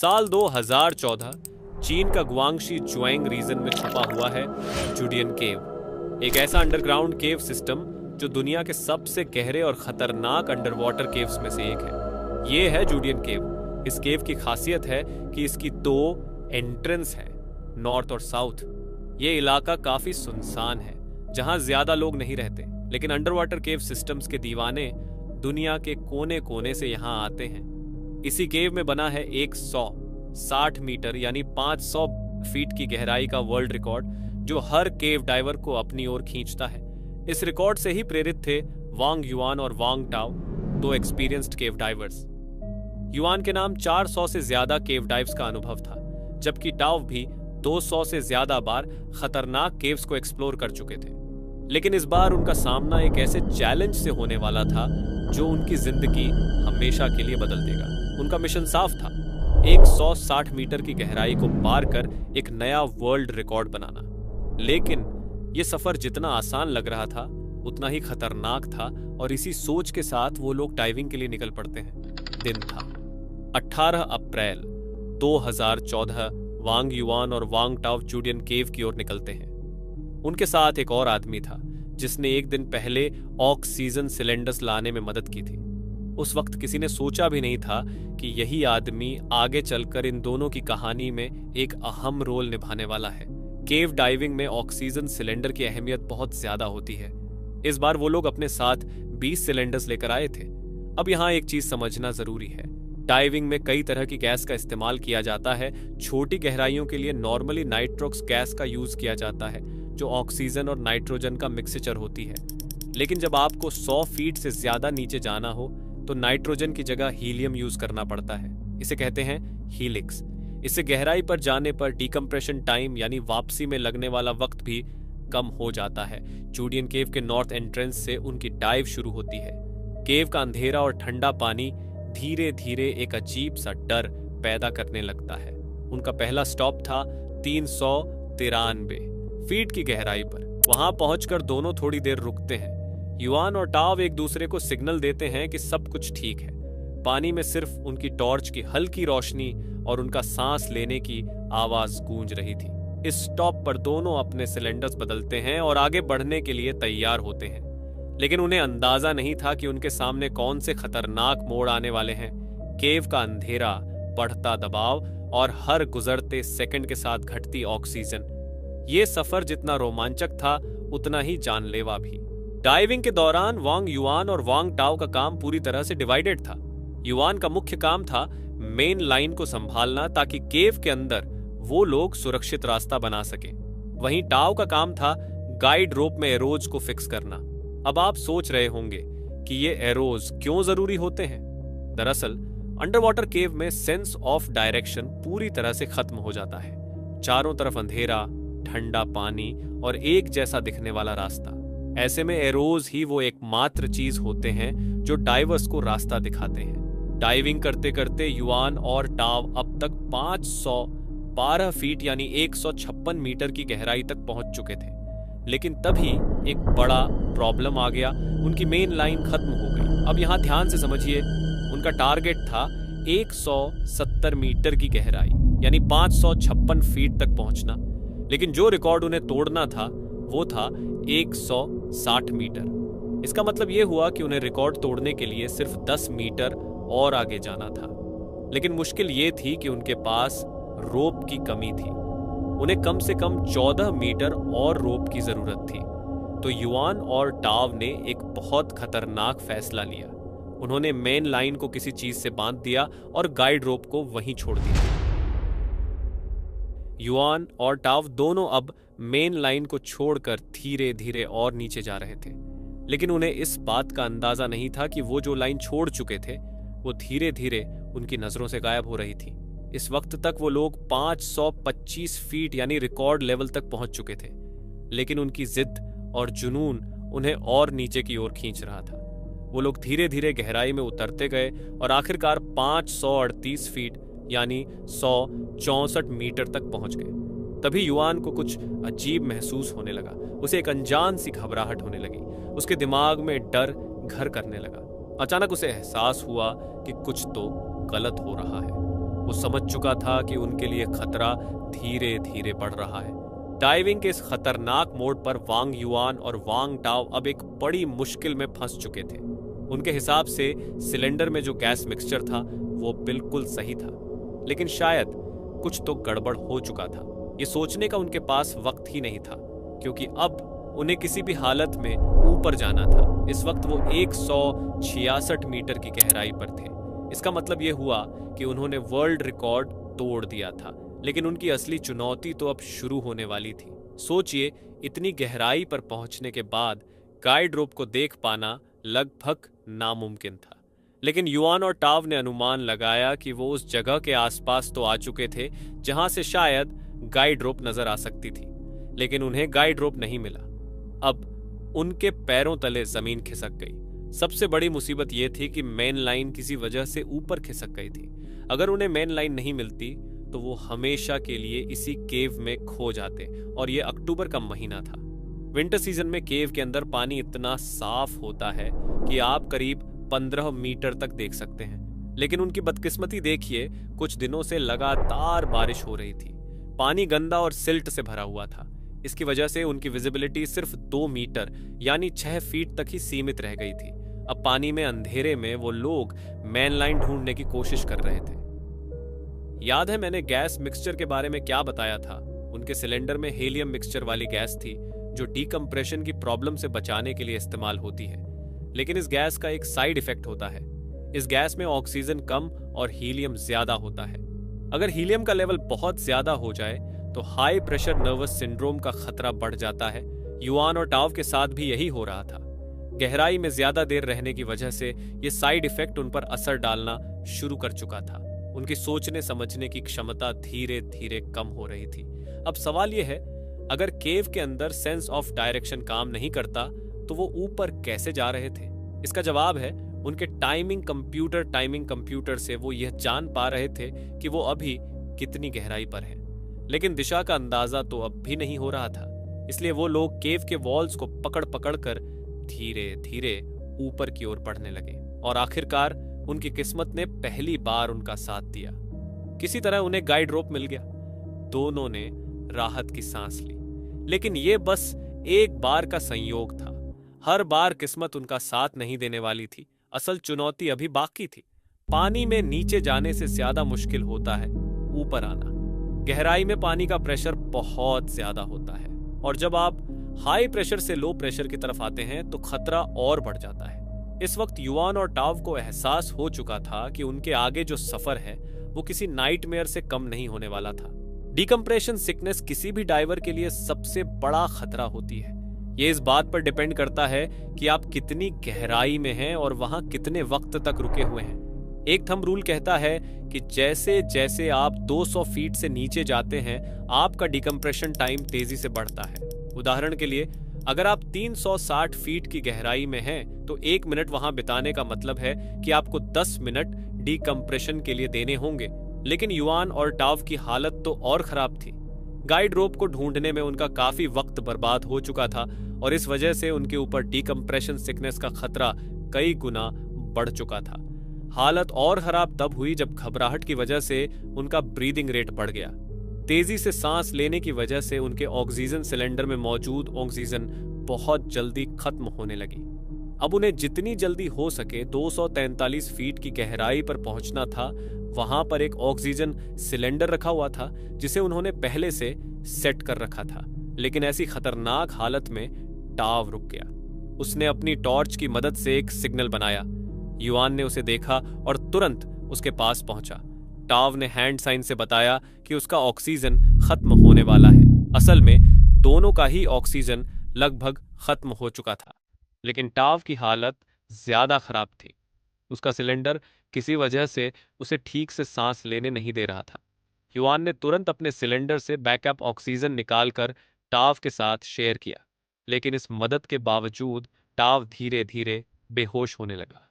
साल 2014 चीन का गुआंगशी जुआंग रीजन में छुपा हुआ है जूडियन केव, एक ऐसा अंडरग्राउंड केव सिस्टम जो दुनिया के सबसे गहरे और खतरनाक अंडर वाटर केव्स में से एक है। ये है जूडियन केव। इस केव की खासियत है कि इसकी दो एंट्रेंस है, नॉर्थ और साउथ। ये इलाका काफी सुनसान है, जहां ज्यादा लोग नहीं रहते, लेकिन अंडर वाटर केव सिस्टम्स के दीवाने दुनिया के कोने कोने से यहां आते हैं। इसी केव में बना है 160 मीटर यानी 500 फीट की गहराई का वर्ल्ड रिकॉर्ड, जो हर केव डाइवर को अपनी ओर खींचता है। इस रिकॉर्ड से ही प्रेरित थे वांग युआन और वांग टाओ, दो एक्सपीरियंस्ड केव डाइवर्स। युआन के नाम 400 से ज्यादा केव डाइव्स का अनुभव था, जबकि टाओ भी 200 से ज्यादा बार खतरनाक केव्स को एक्सप्लोर कर चुके थे। लेकिन इस बार उनका सामना एक ऐसे चैलेंज से होने वाला था जो उनकी जिंदगी हमेशा के लिए बदल देगा। उनका मिशन साफ था, 160 मीटर की गहराई को पार कर एक नया वर्ल्ड रिकॉर्ड बनाना। लेकिन यह सफर जितना आसान लग रहा था उतना ही खतरनाक था, और इसी सोच के साथ वो लोग डाइविंग के लिए निकल पड़ते हैं। दिन था 18 अप्रैल 2014। वांग युआन और वांग टाओ जूडियन केव की ओर निकलते हैं। उनके साथ एक और आदमी था जिसने एक दिन पहले ऑक्सीजन सिलेंडर्स लाने में मदद की थी। उस वक्त किसी ने सोचा भी नहीं था कि यही आदमी आगे चलकर इन दोनों की कहानी में एक अहम रोल निभाने वाला है। केव डाइविंग में ऑक्सीजन सिलेंडर की अहमियत बहुत ज्यादा होती है। इस बार वो लोग अपने साथ 20 सिलेंडर्स लेकर आए थे। अब यहाँ एक चीज समझना जरूरी है, डाइविंग में कई तरह की गैस का इस्तेमाल किया जाता है। छोटी गहराइयों के लिए नॉर्मली नाइट्रोक्स गैस का यूज किया जाता है, जो ऑक्सीजन और नाइट्रोजन का मिक्सचर होती है। लेकिन जब आपको 100 फीट से ज्यादा नीचे जाना हो तो नाइट्रोजन की जगह हीलियम यूज करना पड़ता है। इसे कहते हैं हीलिक्स। इससे गहराई पर जाने पर डिकम्प्रेशन टाइम यानी वापसी में लगने वाला वक्त भी कम हो जाता है। जूडियन केव के नॉर्थ एंट्रेंस से उनकी डाइव शुरू होती है। केव का अंधेरा और ठंडा पानी धीरे धीरे एक अजीब सा डर पैदा करने लगता है। उनका पहला स्टॉप था 393 फीट की गहराई पर। वहां पहुंचकर दोनों थोड़ी देर रुकते हैं। युआन और टाव एक दूसरे को सिग्नल देते हैं कि सब कुछ ठीक है। पानी में सिर्फ उनकी टॉर्च की हल्की रोशनी और उनका सांस लेने की आवाज गूंज रही थी। इस स्टॉप पर दोनों अपने सिलेंडर्स बदलते हैं और आगे बढ़ने के लिए तैयार होते हैं। लेकिन उन्हें अंदाजा नहीं था कि उनके सामने कौन से खतरनाक मोड़ आने वाले हैं। केव का अंधेरा, बढ़ता दबाव और हर गुजरते सेकंड के साथ घटती ऑक्सीजन, ये सफर जितना रोमांचक था उतना ही जानलेवा भी। डाइविंग के दौरान वांग युआन और वांग टाओ का काम पूरी तरह से डिवाइडेड था। युआन का मुख्य काम था मेन लाइन को संभालना ताकि केव के अंदर वो लोग सुरक्षित रास्ता बना सके। वहीं टाओ का काम था गाइड रोप में एरोज को फिक्स करना। अब आप सोच रहे होंगे कि ये एरोज क्यों जरूरी होते हैं। दरअसल अंडर वाटर केव में सेंस ऑफ डायरेक्शन पूरी तरह से खत्म हो जाता है। चारों तरफ अंधेरा, ठंडा पानी और एक जैसा दिखने वाला रास्ता। ऐसे में एरोज ही वो एकमात्र चीज होते हैं जो डाइवर्स को रास्ता दिखाते हैं। डाइविंग करते करते युआन और टाव अब तक 512 फीट यानी 156 मीटर की गहराई तक पहुंच चुके थे। लेकिन तभी एक बड़ा प्रॉब्लम आ गया, उनकी मेन लाइन खत्म हो गई। अब यहां ध्यान से समझिए, उनका टारगेट था 170 मीटर की गहराई यानी 556 फीट तक पहुंचना। लेकिन जो रिकॉर्ड उन्हें तोड़ना था वो था 160 मीटर। इसका मतलब यह हुआ कि उन्हें रिकॉर्ड तोड़ने के लिए सिर्फ 10 मीटर और आगे जाना था। लेकिन मुश्किल ये थी कि उनके पास रोप की कमी थी। उन्हें कम से कम 14 मीटर और रोप की जरूरत थी। तो युआन और टाव ने एक बहुत खतरनाक फैसला लिया। उन्होंने मेन लाइन को किसी चीज से बांध दिया और गाइड रोप को वहीं छोड़ दिया। युआन और टाव दोनों अब मेन लाइन को छोड़कर धीरे धीरे और नीचे जा रहे थे। लेकिन उन्हें इस बात का अंदाजा नहीं था कि वो जो लाइन छोड़ चुके थे वो धीरे धीरे उनकी नजरों से गायब हो रही थी। इस वक्त तक वो लोग 525 फीट यानी रिकॉर्ड लेवल तक पहुंच चुके थे। लेकिन उनकी जिद और जुनून उन्हें और नीचे की ओर खींच रहा था। वो लोग धीरे धीरे गहराई में उतरते गए और आखिरकार 538 फीट यानी 164 मीटर तक पहुंच गए। तभी युआन को कुछ अजीब महसूस होने लगा। उसे एक अनजान सी घबराहट होने लगी। उसके दिमाग में डर घर करने लगा। अचानक उसे एहसास हुआ कि कुछ तो गलत हो रहा है। वो समझ चुका था कि उनके लिए खतरा धीरे धीरे बढ़ रहा है। डाइविंग के इस खतरनाक मोड पर वांग युआन और वांग टाओ अब एक बड़ी मुश्किल में फंस चुके थे। उनके हिसाब से सिलेंडर में जो गैस मिक्सचर था वो बिल्कुल सही था, लेकिन शायद कुछ तो गड़बड़ हो चुका था। ये सोचने का उनके पास वक्त ही नहीं था, क्योंकि अब उन्हें किसी भी हालत में ऊपर जाना था। इस वक्त वो 166 मीटर की गहराई पर थे। इसका मतलब ये हुआ कि उन्होंने वर्ल्ड रिकॉर्ड तोड़ दिया था, लेकिन उनकी असली चुनौती तो अब शुरू होने वाली थी। सोचिए, इतनी गहराई पर पहुंचने के बाद गाइड रोप को देख पाना लगभग नामुमकिन था। लेकिन युआन और टाव ने अनुमान लगाया कि वो उस जगह के आसपास तो आ चुके थे जहां से शायद गाइड रोप नजर आ सकती थी, लेकिन उन्हें गाइड रोप नहीं मिला। अब उनके पैरों तले जमीन खिसक गई। सबसे बड़ी मुसीबत यह थी कि मेन लाइन किसी वजह से ऊपर खिसक गई थी। अगर उन्हें मेन लाइन नहीं मिलती तो वो हमेशा के लिए इसी केव में खो जाते, और ये अक्टूबर का महीना था। विंटर सीजन में केव के अंदर पानी इतना साफ होता है कि आप करीब 15 मीटर तक देख सकते हैं। लेकिन उनकी बदकिस्मती देखिए, कुछ दिनों से लगातार बारिश हो रही थी। पानी गंदा और सिल्ट से भरा हुआ था। इसकी वजह से उनकी विजिबिलिटी सिर्फ 2 मीटर यानी 6 फीट तक ही सीमित रह गई थी। अब पानी में अंधेरे में वो लोग मेन लाइन ढूंढने की कोशिश कर रहे थे। याद है मैंने गैस मिक्सचर के बारे में क्या बताया था? उनके सिलेंडर में हीलियम मिक्सचर वाली गैस थी जो डीकम्प्रेशन की प्रॉब्लम से बचाने के लिए इस्तेमाल होती है। लेकिन इस गैस का एक साइड इफेक्ट होता है। इस गैस में ऑक्सीजन कम और हीलियम ज्यादा होता है। अगर हीलियम का लेवल बहुत ज्यादा हो जाए तो हाई प्रेशर नर्वस सिंड्रोम का खतरा बढ़ जाता है। युआन और टाव के साथ भी यही हो रहा था। गहराई में ज्यादा देर रहने की वजह से ये साइड इफेक्ट उन पर असर डालना शुरू कर चुका था। उनकी सोचने समझने की क्षमता धीरे धीरे कम हो रही थी। अब सवाल यह है, अगर केव के अंदर सेंस ऑफ डायरेक्शन काम नहीं करता तो वो ऊपर कैसे जा रहे थे? इसका जवाब है, उनके टाइमिंग कंप्यूटर से वो यह जान पा रहे थे कि वो अभी कितनी गहराई पर हैं। लेकिन दिशा का अंदाजा तो अब भी नहीं हो रहा था। इसलिए वो लोग केव के वॉल्स को पकड़ पकड़ कर धीरे धीरे ऊपर की ओर बढ़ने लगे, और आखिरकार उनकी किस्मत ने पहली बार उनका साथ दिया। किसी तरह उन्हें गाइड रोप मिल गया। दोनों ने राहत की सांस ली। लेकिन यह बस एक बार का संयोग था। हर बार किस्मत उनका साथ नहीं देने वाली थी। असल चुनौती अभी बाकी थी। पानी में नीचे जाने से ज्यादा मुश्किल होता है ऊपर आना। गहराई में पानी का प्रेशर बहुत ज्यादा होता है, और जब आप हाई प्रेशर से लो प्रेशर की तरफ आते हैं तो खतरा और बढ़ जाता है। इस वक्त युआन और टाव को एहसास हो चुका था कि उनके आगे जो सफर है वो किसी नाइटमेयर से कम नहीं होने वाला था। डिकम्प्रेशन सिकनेस किसी भी डाइवर के लिए सबसे बड़ा खतरा होती है। ये इस बात पर डिपेंड करता है कि आप कितनी गहराई में हैं और वहां कितने वक्त तक रुके हुए हैं। एक थंब रूल कहता है कि जैसे जैसे आप 200 फीट से नीचे जाते हैं, आपका डिकम्प्रेशन टाइम तेजी से बढ़ता है। उदाहरण के लिए, अगर आप 360 फीट की गहराई में हैं, तो 1 मिनट वहां बिताने का मतलब है कि आपको 10 मिनट डिकम्प्रेशन के लिए देने होंगे। लेकिन युआन और टाव की हालत तो और खराब थी। गाइड रोप को ढूंढने में उनका काफी वक्त बर्बाद हो चुका था, और इस वजह से उनके ऊपर डिकम्प्रेशन सिकनेस का खतरा कई गुना बढ़ चुका था। हालत और खराब तब हुई जब घबराहट की वजह से उनका ब्रीदिंग रेट बढ़ गया। तेजी से सांस लेने की वजह से उनके ऑक्सीजन सिलेंडर में मौजूद ऑक्सीजन बहुत जल्दी खत्म होने लगी। अब उन्हें जितनी जल्दी हो सके 243 फीट की गहराई पर पहुंचना था। वहां पर एक ऑक्सीजन सिलेंडर रखा हुआ था जिसे उन्होंने पहले से सेट कर रखा था। लेकिन ऐसी खतरनाक हालत में टाव रुक गया। उसने अपनी टॉर्च की मदद से एक सिग्नल बनाया। युआन ने उसे देखा और तुरंत उसके पास पहुंचा। टाव ने हैंड साइन से बताया कि उसका ऑक्सीजन खत्म होने वाला है। असल में दोनों का ही ऑक्सीजन लगभग खत्म हो चुका था, लेकिन टाव की हालत ज्यादा खराब थी। उसका सिलेंडर किसी वजह से उसे ठीक से सांस लेने नहीं दे रहा था। युआन ने तुरंत अपने सिलेंडर से बैकअप ऑक्सीजन निकालकर टाव के साथ शेयर किया, लेकिन इस मदद के बावजूद टाव धीरे धीरे बेहोश होने लगा।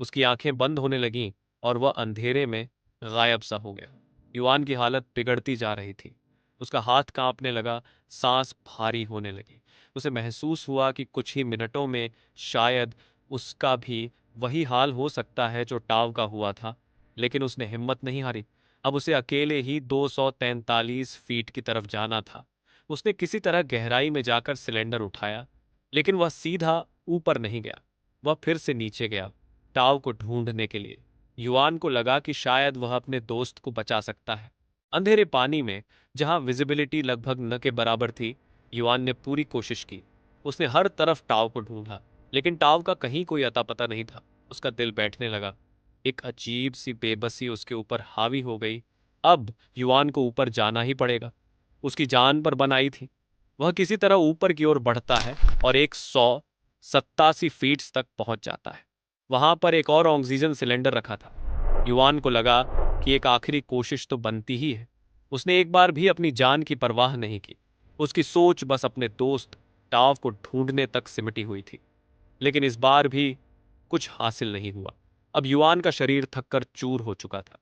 उसकी आंखें बंद होने लगीं और वह अंधेरे में गायब सा हो गया। युआन की हालत बिगड़ती जा रही थी। उसका हाथ कांपने लगा, सांस भारी होने लगी। उसे महसूस हुआ कि कुछ ही मिनटों में शायद उसका भी वही हाल हो सकता है जो टाव का हुआ था। लेकिन उसने हिम्मत नहीं हारी। अब उसे अकेले ही 243 फीट की तरफ जाना था। उसने किसी तरह गहराई में जाकर सिलेंडर उठाया, लेकिन वह सीधा ऊपर नहीं गया। वह फिर से नीचे गया, टाव को ढूंढने के लिए। युआन को लगा कि शायद वह अपने दोस्त को बचा सकता है। अंधेरे पानी में, जहां विजिबिलिटी लगभग न के बराबर थी, युआन ने पूरी कोशिश की। उसने हर तरफ टाव को ढूंढा, लेकिन टाव का कहीं कोई अता पता नहीं था। उसका दिल बैठने लगा। एक अजीब सी बेबसी उसके ऊपर हावी हो गई। अब युआन को ऊपर जाना ही पड़ेगा। उसकी जान पर बन आई थी। वह किसी तरह ऊपर की ओर बढ़ता है और 187 फीट तक पहुंच जाता है। वहां पर एक और ऑक्सीजन सिलेंडर रखा था। युआन को लगा कि एक आखिरी कोशिश तो बनती ही है। उसने एक बार भी अपनी जान की परवाह नहीं की। उसकी सोच बस अपने दोस्त टाव को ढूंढने तक सिमटी हुई थी। लेकिन इस बार भी कुछ हासिल नहीं हुआ। अब युआन का शरीर थककर चूर हो चुका था।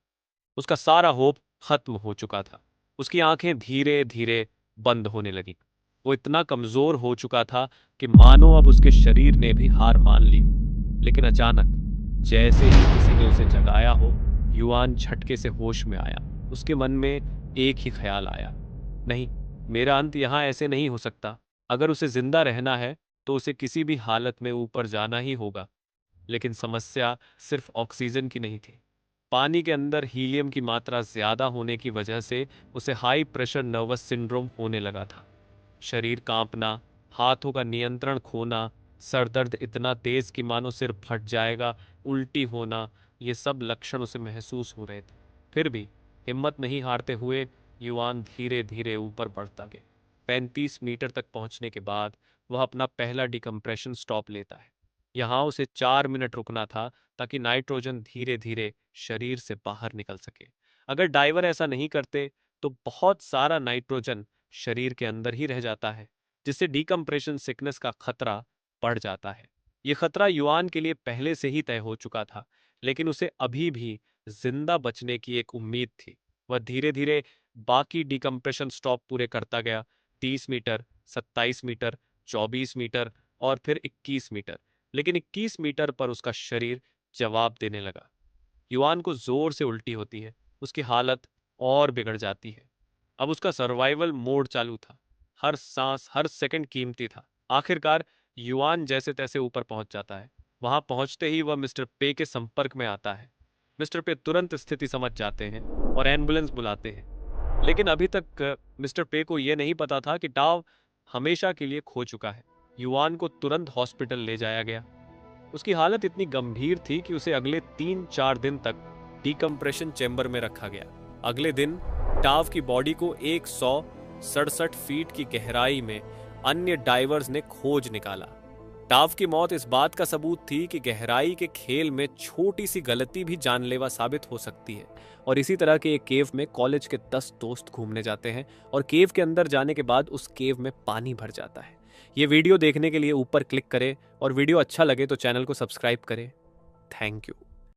उसका सारा होप खत्म हो चुका था। उसकी आंखें धीरे धीरे बंद होने लगी। वो इतना कमजोर हो चुका था कि मानो अब उसके शरीर ने भी हार मान ली। लेकिन अचानक, जैसे ही किसी ने उसे जगाया हो, युआन झटके से होश में आया। उसके मन में एक ही ख्याल आया, नहीं, मेरा अंत यहां ऐसे नहीं हो सकता। अगर उसे जिंदा रहना है तो उसे किसी भी हालत में ऊपर जाना ही होगा। लेकिन समस्या सिर्फ ऑक्सीजन की नहीं थी। पानी के अंदर हीलियम की मात्रा ज्यादा होने की वजह से उसे हाई प्रेशर नर्वस सिंड्रोम होने लगा था। शरीर कांपना, हाथों का नियंत्रण खोना, सर दर्द इतना तेज कि मानो सिर फट जाएगा, उल्टी होना, ये सब लक्षण उसे महसूस हो रहे थे। फिर भी हिम्मत नहीं हारते हुए युआन धीरे धीरे ऊपर बढ़ता गया। 35 मीटर तक पहुंचने के बाद वह अपना पहला डिकम्प्रेशन स्टॉप लेता है। यहाँ उसे 4 मिनट रुकना था, ताकि नाइट्रोजन धीरे धीरे शरीर से बाहर निकल सके। अगर डाइवर ऐसा नहीं करते तो बहुत सारा नाइट्रोजन शरीर के अंदर ही रह जाता है, जिससे डीकम्प्रेशन सिकनेस का खतरा बढ़ जाता है। ये खतरा युआन के लिए पहले से ही तय हो चुका था, लेकिन उसे अभी भी जिंदा बचने की एक उम्मीद थी। वह धीरे धीरे बाकी डीकम्प्रेशन स्टॉप पूरे करता गया। 30 मीटर, 27 मीटर, 24 मीटर और फिर 21 मीटर। लेकिन 21 मीटर पर उसका शरीर जवाब देने लगा। युआन को जोर से उल्टी होती है। उसकी हालत और बिगड़ जाती है। अब उसका सर्वाइवल मोड चालू था। हर सांस, हर सेकंड कीमती था। आखिरकार युआन जैसे तैसे ऊपर पहुंच जाता है। वहां पहुंचते ही वह मिस्टर पे के संपर्क में आता है। मिस्टर पे तुरंत स्थिति समझ जाते हैं और एम्बुलेंस बुलाते हैं। लेकिन अभी तक मिस्टर पे को यह नहीं पता था कि टाव हमेशा के लिए खो चुका है। युआन को तुरंत हॉस्पिटल ले जाया गया। उसकी हालत इतनी गंभीर थी कि उसे अगले 3-4 दिन तक डीकम्प्रेशन चैम्बर में रखा गया। अगले दिन टाव की बॉडी को 167 फीट की गहराई में अन्य डाइवर्स ने खोज निकाला। टाव की मौत इस बात का सबूत थी कि गहराई के खेल में छोटी सी गलती भी जानलेवा साबित हो सकती है। और इसी तरह के एक केव में कॉलेज के 10 दोस्त घूमने जाते हैं और केव के अंदर जाने के बाद उस केव में पानी भर जाता है। ये वीडियो देखने के लिए ऊपर क्लिक करें और वीडियो अच्छा लगे तो चैनल को सब्सक्राइब करें। Thank you.